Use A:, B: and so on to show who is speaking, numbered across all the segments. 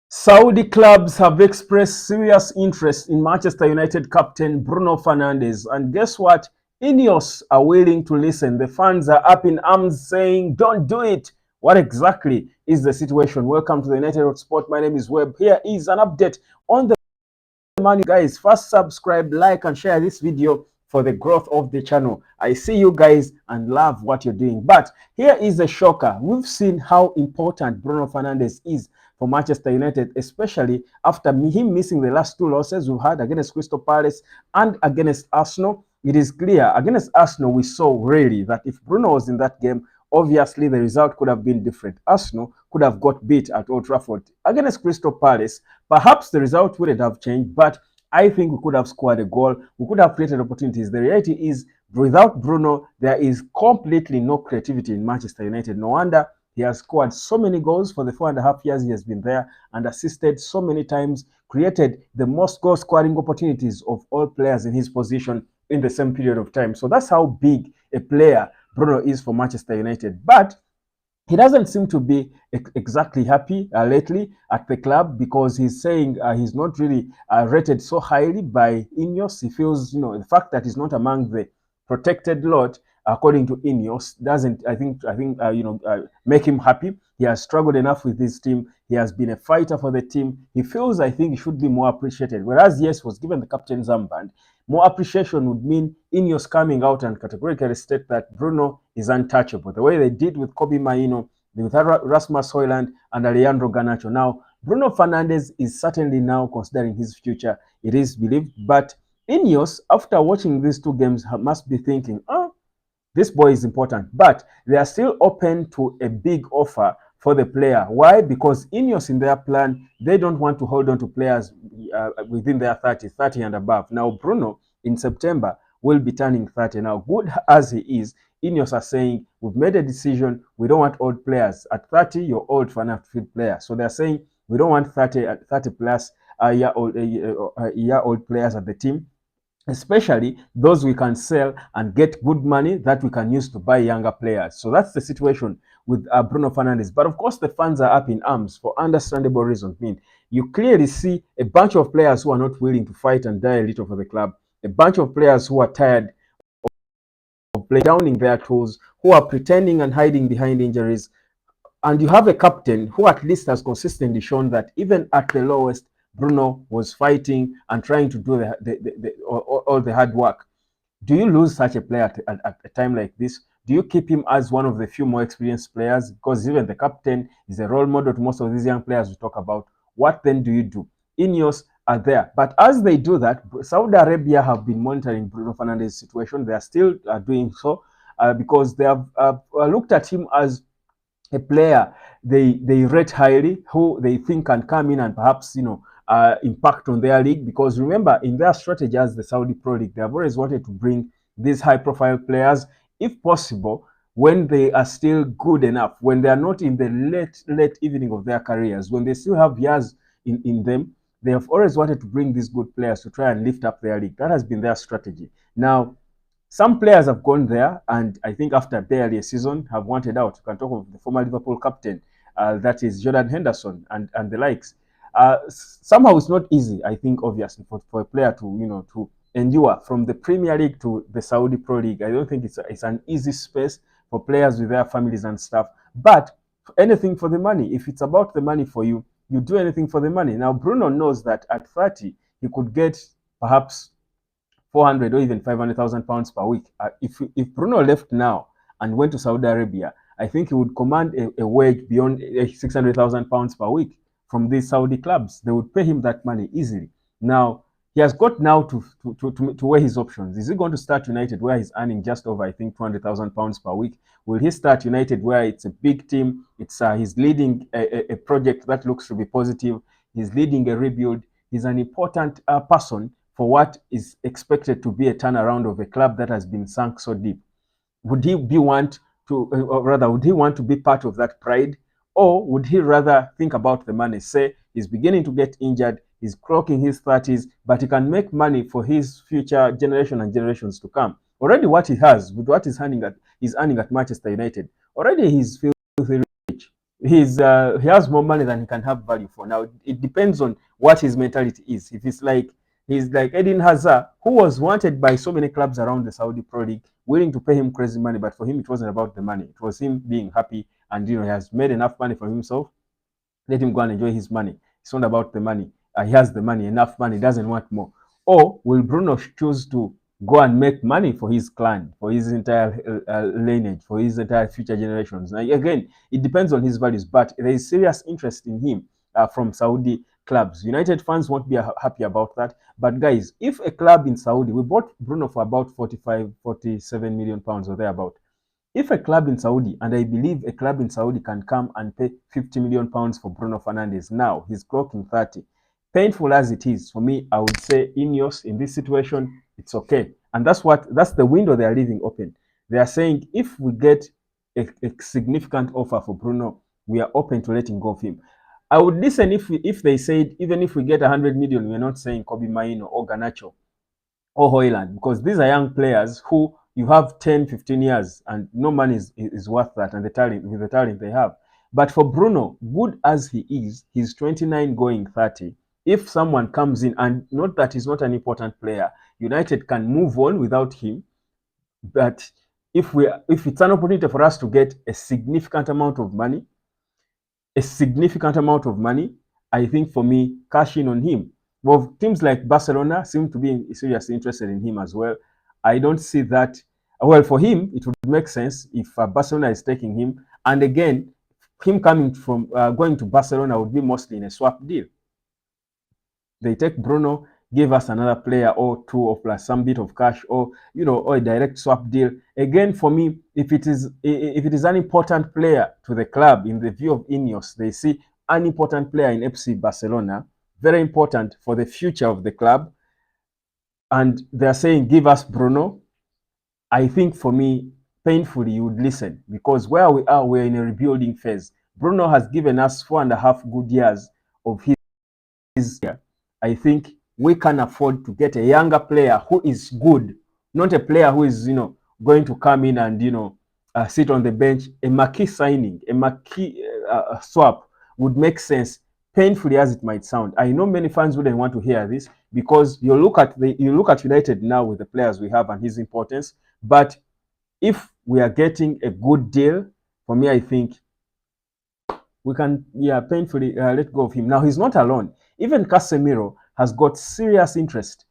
A: Saudi clubs have expressed serious interest in Manchester United captain Bruno Fernandes. And guess what? Ineos are willing to listen. The fans are up in arms saying, don't do it. What exactly is the situation? Welcome to the United Road Sport. My name is Webb. Here is an update on the Man, you guys. First, subscribe, like, and share this video for the growth of the channel. I see you guys and love what you're doing. But here is a shocker. We've seen how important Bruno Fernandes is for Manchester United, especially after him missing the last two losses we've had against Crystal Palace and against Arsenal. It is clear against Arsenal, we saw really that if Bruno was in that game, obviously the result could have been different. Arsenal could have got beat at Old Trafford. Against Crystal Palace, perhaps the result wouldn't have changed, but I think we could have scored a goal. We could have created opportunities. The reality is, without Bruno, there is completely no creativity in Manchester United. No wonder he has scored so many goals for the 4.5 years he has been there and assisted so many times, created the most goal scoring opportunities of all players in his position in the same period of time. So that's how big a player Bruno is for Manchester United. But he doesn't seem to be exactly happy lately at the club because he's saying he's not really rated so highly by Ineos. He feels, the fact that he's not among the protected lot, according to Ineos, doesn't, make him happy. He has struggled enough with his team. He has been a fighter for the team. He feels, I think, he should be more appreciated. Whereas, yes, was given the captain's armband, more appreciation would mean Ineos coming out and categorically state that Bruno is untouchable, the way they did with Kobe Maino, with Rasmus Højlund, and Alejandro Garnacho. Now, Bruno Fernandes is certainly now considering his future, it is believed, but Ineos, after watching these two games, must be thinking, this boy is important, but they are still open to a big offer for the player. Why? Because Ineos, in their plan, they don't want to hold on to players within their 30 and above. Now, Bruno, in September, will be turning 30. Now, good as he is, Ineos are saying, we've made a decision, we don't want old players. At 30, you're old for an outfield player. So they're saying, we don't want 30 plus year-old players at the team, especially those we can sell and get good money that we can use to buy younger players. So that's the situation with Bruno Fernandes. But of course, the fans are up in arms for understandable reasons. I mean, you clearly see a bunch of players who are not willing to fight and die a little for the club, a bunch of players who are tired of playing downing their tools, who are pretending and hiding behind injuries. And you have a captain who at least has consistently shown that even at the lowest, Bruno was fighting and trying to do all the hard work. Do you lose such a player at a time like this? Do you keep him as one of the few more experienced players? Because even the captain is a role model to most of these young players we talk about. What then do you do? Ineos are there. But as they do that, Saudi Arabia have been monitoring Bruno Fernandes' situation. They are still doing so because they have looked at him as a player they rate highly, who they think can come in and perhaps impact on their league. Because remember, in their strategy as the Saudi Pro League, they have always wanted to bring these high-profile players, if possible, when they are still good enough, when they are not in the late evening of their careers, when they still have years in them. They have always wanted to bring these good players to try and lift up their league. That has been their strategy. Now, some players have gone there, and I think after barely a season have wanted out. You can talk of the former Liverpool captain, that is Jordan Henderson, and the likes. Somehow it's not easy, I think, obviously, for a player to endure from the Premier League to the Saudi Pro League. I don't think it's an easy space for players with their families and stuff. But anything for the money. If it's about the money for you, you do anything for the money. Now, Bruno knows that at 30, he could get perhaps 400 or even 500,000 pounds per week. If Bruno left now and went to Saudi Arabia, I think he would command a wage beyond 600,000 pounds per week from these Saudi clubs. They would pay him that money easily. Now, he has got now to weigh his options. Is he going to start United where he's earning just over, I think, 200,000 pounds per week? Will he start United where it's a big team? He's leading a project that looks to be positive. He's leading a rebuild. He's an important person for what is expected to be a turnaround of a club that has been sunk so deep. Would he want to be part of that pride, or would he rather think about the money? Say he's beginning to get injured, he's clocking his 30s, but he can make money for his future generation and generations to come. Already, what he has with what he's earning at Manchester United, already he's filthy rich. he has more money than he can have value for. Now it depends on what his mentality is. If it's like he's like Eden Hazard, who was wanted by so many clubs around the Saudi Pro League, willing to pay him crazy money, but for him it wasn't about the money. It was him being happy, and he has made enough money for himself. Let him go and enjoy his money. It's not about the money. He has the money, enough money, doesn't want more. Or will Bruno choose to go and make money for his clan, for his entire lineage, for his entire future generations? Now, again, it depends on his values, but there is serious interest in him from Saudi clubs. United fans won't be happy about that. But guys, if a club in Saudi, we bought Bruno for about 45, 47 million pounds or thereabout. If a club in Saudi, and I believe a club in Saudi can come and pay 50 million pounds for Bruno Fernandes now, he's clocking 30. Painful as it is, for me, I would say Ineos in this situation, it's okay. And that's the window they are leaving open. They are saying if we get a significant offer for Bruno, we are open to letting go of him. I would listen if they said even if we get 100 million, we're not saying Kobe Maino or Garnacho or Hoyland, because these are young players who you have 10, 15 years and no money is worth that, and the talent with the talent they have. But for Bruno, good as he is, he's 29 going 30. If someone comes in, and not that he's not an important player, United can move on without him. But if it's an opportunity for us to get a significant amount of money, I think for me, cash in on him. Well, teams like Barcelona seem to be seriously interested in him as well. I don't see that. Well, for him, it would make sense if Barcelona is taking him. And again, him coming from going to Barcelona would be mostly in a swap deal. They take Bruno, give us another player or two, or plus some bit of cash, or or a direct swap deal. Again, for me, if it is an important player to the club in the view of Ineos, they see an important player in FC Barcelona, very important for the future of the club, and they're saying give us Bruno. I think for me, painfully, you would listen, because where we are, we're in a rebuilding phase. Bruno has given us 4.5 good years of his year. I think we can afford to get a younger player who is good, not a player who is, going to come in and, sit on the bench. A marquee signing, a marquee swap would make sense, painfully as it might sound. I know many fans wouldn't want to hear this, because you look at United now with the players we have and his importance. But if we are getting a good deal, for me, I think we can, painfully let go of him. Now, he's not alone. Even Casemiro has got serious interest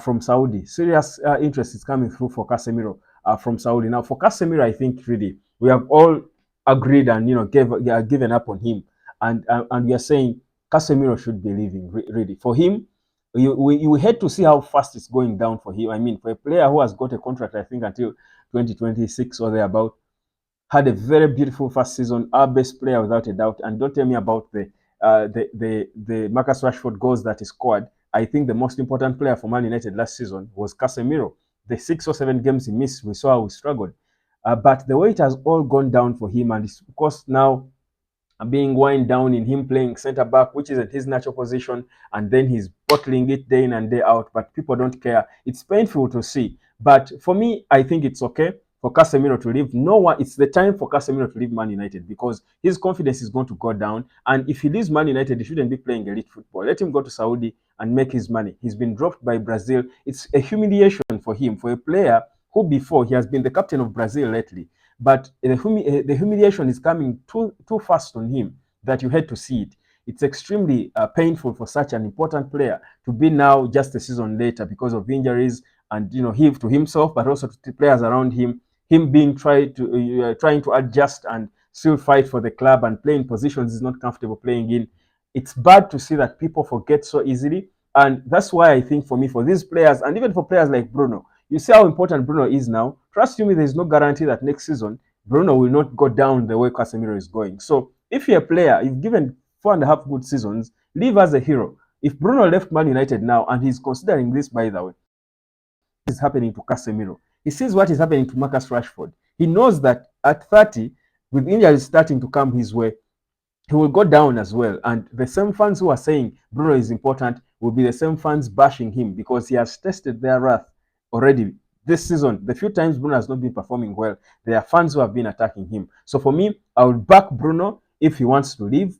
A: from Saudi. Serious interest is coming through for Casemiro from Saudi. Now, for Casemiro, I think really we have all agreed and given up on him, and we are saying Casemiro should be leaving. Really, for him, you had to see how fast it's going down for him. I mean, for a player who has got a contract, I think until 2026 or thereabout, had a very beautiful first season, our best player without a doubt. And don't tell me about the Marcus Rashford goals that he scored. I think the most important player for Man United last season was Casemiro. The 6 or 7 games he missed, we saw how he struggled. But the way it has all gone down for him, and it's of course now being wound down in him playing centre back, which isn't his natural position, and then he's bottling it day in and day out, but people don't care. It's painful to see. But for me, I think it's okay for Casemiro to leave. No one, it's the time for Casemiro to leave Man United, because his confidence is going to go down. And if he leaves Man United, he shouldn't be playing elite football. Let him go to Saudi and make his money. He's been dropped by Brazil. It's a humiliation for him, for a player who before he has been the captain of Brazil lately. But the humiliation is coming too fast on him that you had to see it. It's extremely painful for such an important player to be now just a season later because of injuries, and he to himself, but also to the players around him. Him being trying to adjust and still fight for the club and play in positions he's not comfortable playing in. It's bad to see that people forget so easily, and that's why I think for me, for these players, and even for players like Bruno, you see how important Bruno is now. Trust you me, there's no guarantee that next season Bruno will not go down the way Casemiro is going. So if you're a player, you've given 4.5 good seasons, live as a hero. If Bruno left Man United now, and he's considering this, by the way, is happening to Casemiro. He sees what is happening to Marcus Rashford. He knows that at 30, with injuries starting to come his way, he will go down as well. And the same fans who are saying Bruno is important will be the same fans bashing him, because he has tested their wrath already this season. The few times Bruno has not been performing well, there are fans who have been attacking him. So for me, I would back Bruno if he wants to leave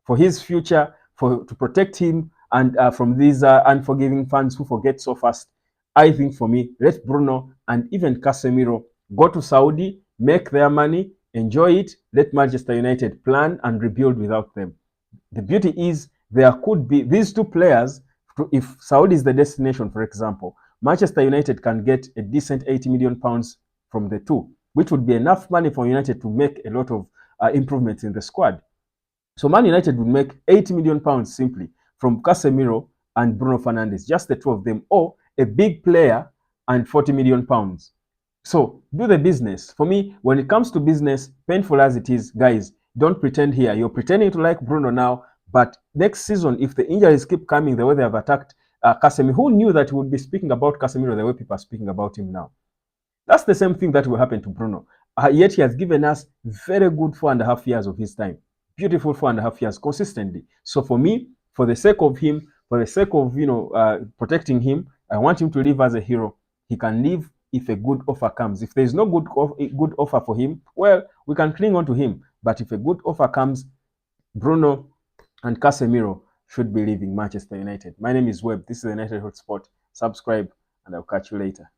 A: for his future, to protect him and from these unforgiving fans who forget so fast. I think for me, let Bruno and even Casemiro go to Saudi, make their money, enjoy it. Let Manchester United plan and rebuild without them. The beauty is there could be these two players. If Saudi is the destination, for example, Manchester United can get a decent 80 million pounds from the two, which would be enough money for United to make a lot of improvements in the squad. So Man United would make 80 million pounds simply from Casemiro and Bruno Fernandes, just the two of them, or a big player and 40 million pounds. So do the business. For me, when it comes to business, painful as it is, guys, don't pretend here. You're pretending to like Bruno now, but next season, if the injuries keep coming the way they have attacked Casemiro, who knew that we would be speaking about Casemiro the way people are speaking about him now? That's the same thing that will happen to Bruno. Yet he has given us very good 4.5 years of his time. Beautiful 4.5 years consistently. So for me, for the sake of him, for the sake of protecting him, I want him to live as a hero. He can live if a good offer comes. If there is no good offer for him, well, we can cling on to him. But if a good offer comes, Bruno and Casemiro should be leaving Manchester United. My name is Webb. This is the United Hotspot. Subscribe, and I'll catch you later.